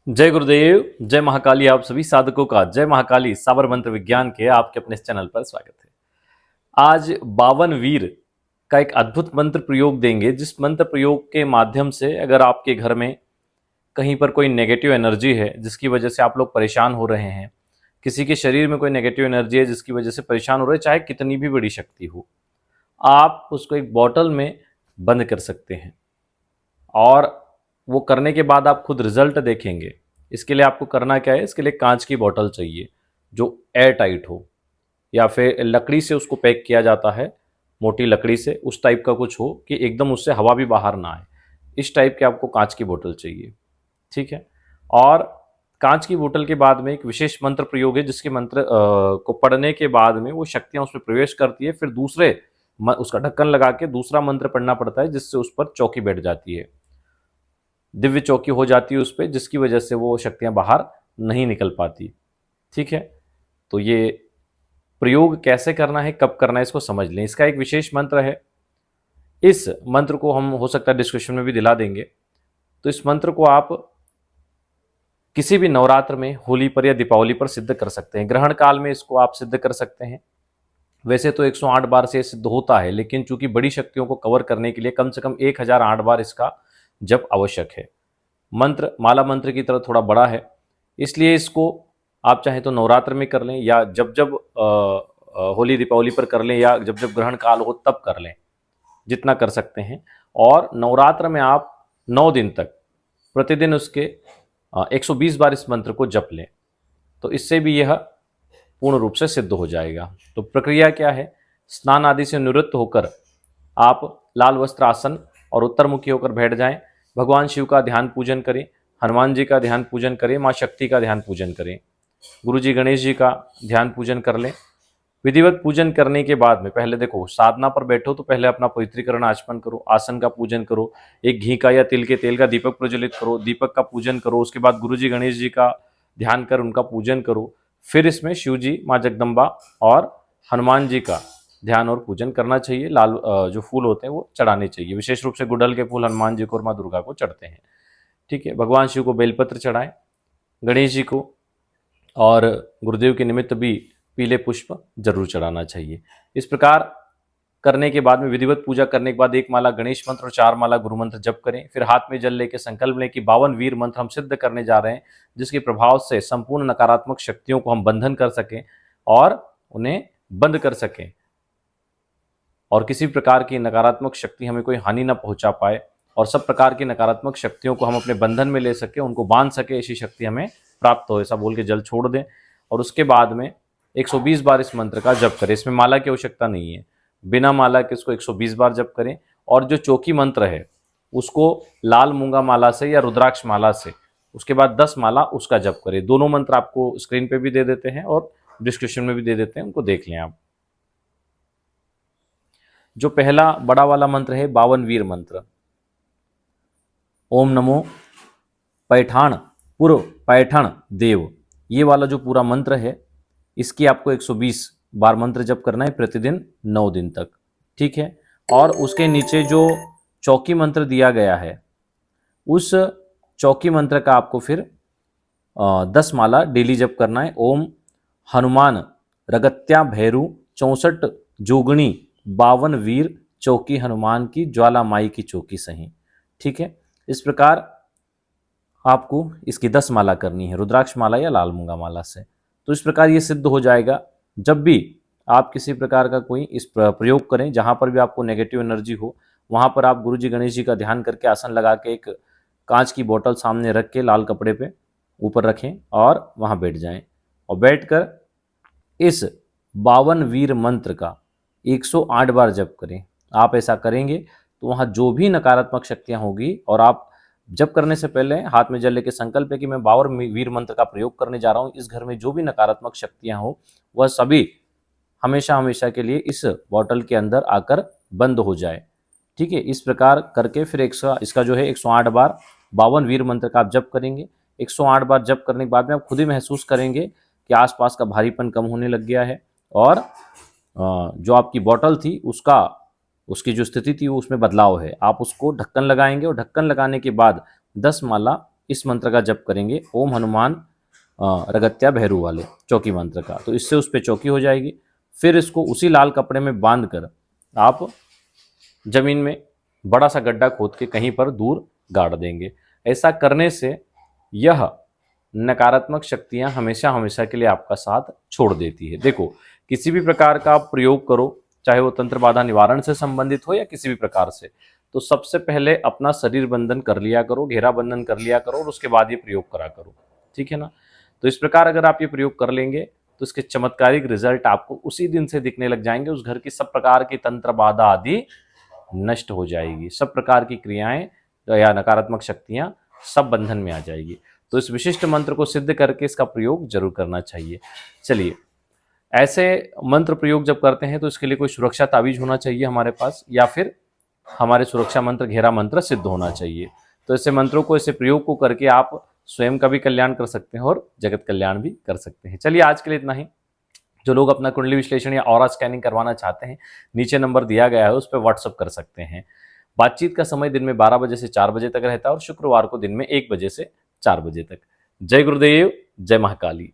जय गुरुदेव, जय महाकाली। आप सभी साधकों का जय महाकाली साबर मंत्र विज्ञान के आपके अपने इस चैनल पर स्वागत है। आज 52 वीर का एक अद्भुत मंत्र प्रयोग देंगे, जिस मंत्र प्रयोग के माध्यम से अगर आपके घर में कहीं पर कोई नेगेटिव एनर्जी है जिसकी वजह से आप लोग परेशान हो रहे हैं, किसी के शरीर में कोई नेगेटिव एनर्जी है जिसकी वजह से परेशान हो रहे हैं, चाहे कितनी भी बड़ी शक्ति हो, आप उसको एक बॉटल में बंद कर सकते हैं और वो करने के बाद आप खुद रिजल्ट देखेंगे। इसके लिए आपको करना क्या है, इसके लिए कांच की बोतल चाहिए जो एयर टाइट हो, या फिर लकड़ी से उसको पैक किया जाता है, मोटी लकड़ी से, उस टाइप का कुछ हो कि एकदम उससे हवा भी बाहर ना आए। इस टाइप के आपको कांच की बोतल चाहिए, ठीक है। और कांच की बोतल के बाद में एक विशेष मंत्र प्रयोग है, जिसके मंत्र को पढ़ने के बाद में वो शक्तियां उसमें प्रवेश करती है। फिर दूसरे उसका ढक्कन लगा के दूसरा मंत्र पढ़ना पड़ता है, जिससे उस पर चौकी बैठ जाती है, दिव्य चौकी हो जाती है उस पर, जिसकी वजह से वो शक्तियां बाहर नहीं निकल पाती, ठीक है। तो ये प्रयोग कैसे करना है, कब करना है, इसको समझ लें। इसका एक विशेष मंत्र है, इस मंत्र को हम हो सकता है डिस्क्रिप्शन में भी दिला देंगे। तो इस मंत्र को आप किसी भी नवरात्र में, होली पर या दीपावली पर सिद्ध कर सकते हैं। ग्रहण काल में इसको आप सिद्ध कर सकते हैं। वैसे तो 108 बार से सिद्ध होता है, लेकिन चूंकि बड़ी शक्तियों को कवर करने के लिए कम से कम 1008 बार इसका जप आवश्यक है। मंत्र माला मंत्र की तरह थोड़ा बड़ा है, इसलिए इसको आप चाहे तो नवरात्र में कर लें, या जब जब होली दीपावली पर कर लें, या जब जब ग्रहण काल हो तब कर लें, जितना कर सकते हैं। और नवरात्र में आप 9 दिन तक प्रतिदिन उसके 120 बार इस मंत्र को जप लें, तो इससे भी यह पूर्ण रूप से सिद्ध हो जाएगा। तो प्रक्रिया क्या है, स्नान आदि से निवृत्त होकर आप लाल वस्त्र आसन और उत्तरमुखी होकर बैठ जाएं। भगवान शिव का ध्यान पूजन करें, हनुमान जी का ध्यान पूजन करें, माँ शक्ति का ध्यान पूजन करें, गुरु जी गणेश जी का ध्यान पूजन कर लें। विधिवत पूजन करने के बाद में पहले देखो, साधना पर बैठो तो पहले अपना पवित्रीकरण आचमन करो, आसन का पूजन करो, एक घी का या तिल के तेल का दीपक प्रज्वलित करो, दीपक का पूजन करो। उसके बाद गुरु जी गणेश जी का ध्यान कर उनका पूजन करो। फिर इसमें शिव जी, माँ जगदम्बा और हनुमान जी का ध्यान और पूजन करना चाहिए। लाल जो फूल होते हैं वो चढ़ाने चाहिए, विशेष रूप से गुड़हल के फूल हनुमान जी को और माँ दुर्गा को चढ़ते हैं, ठीक है। भगवान शिव को बेलपत्र चढ़ाएं, गणेश जी को और गुरुदेव के निमित्त भी पीले पुष्प जरूर चढ़ाना चाहिए। इस प्रकार करने के बाद में, विधिवत पूजा करने के बाद, 1 माला गणेश मंत्र और 4 माला गुरु मंत्र जप करें। फिर हाथ में जल लेके संकल्प लें कि 52 वीर मंत्र हम सिद्ध करने जा रहे हैं, जिसके प्रभाव से संपूर्ण नकारात्मक शक्तियों को हम बंधन कर सकें और उन्हें बंद कर सकें, और किसी प्रकार की नकारात्मक शक्ति हमें कोई हानि न पहुंचा पाए, और सब प्रकार की नकारात्मक शक्तियों को हम अपने बंधन में ले सके, उनको बांध सके, ऐसी शक्ति हमें प्राप्त हो, ऐसा बोल के जल छोड़ दें। और उसके बाद में 120 बार इस मंत्र का जप करें। इसमें माला की आवश्यकता नहीं है, बिना माला के इसको 120 बार जप करें। और जो चौकी मंत्र है उसको लाल मूंगा माला से या रुद्राक्ष माला से, उसके बाद 10 माला उसका जप करें। दोनों मंत्र आपको स्क्रीन पे भी दे देते हैं और डिस्क्रिप्शन में भी दे देते हैं, उनको देख लें आप। जो पहला बड़ा वाला मंत्र है 52 वीर मंत्र, ओम नमो पैठान पूर्व पैठण देव, ये वाला जो पूरा मंत्र है, इसकी आपको 120 बार मंत्र जप करना है प्रतिदिन 9 दिन तक, ठीक है। और उसके नीचे जो चौकी मंत्र दिया गया है, उस चौकी मंत्र का आपको फिर 10 माला डेली जप करना है। ओम हनुमान रगत्या भैरू 64 जोगणी 52 वीर चौकी हनुमान की ज्वाला माई की चौकी सही, ठीक है। इस प्रकार आपको इसकी 10 माला करनी है, रुद्राक्ष माला या लाल मूंगा माला से। तो इस प्रकार ये सिद्ध हो जाएगा। जब भी आप किसी प्रकार का कोई इस प्रयोग करें, जहाँ पर भी आपको नेगेटिव एनर्जी हो, वहाँ पर आप गुरु जी गणेश जी का ध्यान करके आसन लगा के एक कांच की बोतल सामने रख के लाल कपड़े पे ऊपर रखें और वहाँ बैठ जाएं, और बैठकर इस 52 वीर मंत्र का 108 बार जप करें। आप ऐसा करेंगे तो वहाँ जो भी नकारात्मक शक्तियाँ होगी, और आप जप करने से पहले हाथ में जल लेके संकल्प है कि मैं 52 वीर मंत्र का प्रयोग करने जा रहा हूँ, इस घर में जो भी नकारात्मक शक्तियाँ हो वह सभी हमेशा हमेशा के लिए इस बॉटल के अंदर आकर बंद हो जाए, ठीक है। इस प्रकार करके फिर इसका जो है 108 बार 52 वीर मंत्र का आप जप करेंगे। 108 बार जप करने के बाद में आप खुद ही महसूस करेंगे कि आसपास का भारीपन कम होने लग गया है, और जो आपकी बॉटल थी उसकी जो स्थिति थी वो उसमें बदलाव है। आप उसको ढक्कन लगाएंगे, और ढक्कन लगाने के बाद 10 माला इस मंत्र का जप करेंगे, ओम हनुमान रगत्या भैरू वाले चौकी मंत्र का, तो इससे उस पर चौकी हो जाएगी। फिर इसको उसी लाल कपड़े में बांध कर आप जमीन में बड़ा सा गड्ढा खोद के कहीं पर दूर गाड़ देंगे। ऐसा करने से यह नकारात्मक शक्तियां हमेशा हमेशा के लिए आपका साथ छोड़ देती है। देखो, किसी भी प्रकार का आप प्रयोग करो, चाहे वो तंत्र बाधा निवारण से संबंधित हो या किसी भी प्रकार से, तो सबसे पहले अपना शरीर बंधन कर लिया करो, घेरा बंधन कर लिया करो, और उसके बाद ये प्रयोग करा करो, ठीक है ना। तो इस प्रकार अगर आप ये प्रयोग कर लेंगे तो इसके चमत्कारिक रिजल्ट आपको उसी दिन से दिखने लग जाएंगे। उस घर की सब प्रकार की तंत्र बाधा आदि नष्ट हो जाएगी, सब प्रकार की क्रियाएं या नकारात्मक शक्तियां सब बंधन में आ जाएगी। तो इस विशिष्ट मंत्र को सिद्ध करके इसका प्रयोग जरूर करना चाहिए। चलिए, ऐसे मंत्र प्रयोग जब करते हैं तो इसके लिए कोई सुरक्षा ताबीज होना चाहिए हमारे पास, या फिर हमारे सुरक्षा मंत्र घेरा मंत्र सिद्ध होना चाहिए। तो ऐसे मंत्रों को, ऐसे प्रयोग को करके आप स्वयं का भी कल्याण कर सकते हैं और जगत कल्याण भी कर सकते हैं। चलिए, आज के लिए इतना ही। जो लोग अपना कुंडली विश्लेषण या ऑरा स्कैनिंग करवाना चाहते हैं, नीचे नंबर दिया गया है, उस पर व्हाट्सअप कर सकते हैं। बातचीत का समय दिन में 12 बजे से 4 बजे तक रहता है और शुक्रवार को दिन में 1 बजे से 4 बजे तक। जय गुरुदेव, जय महाकाली।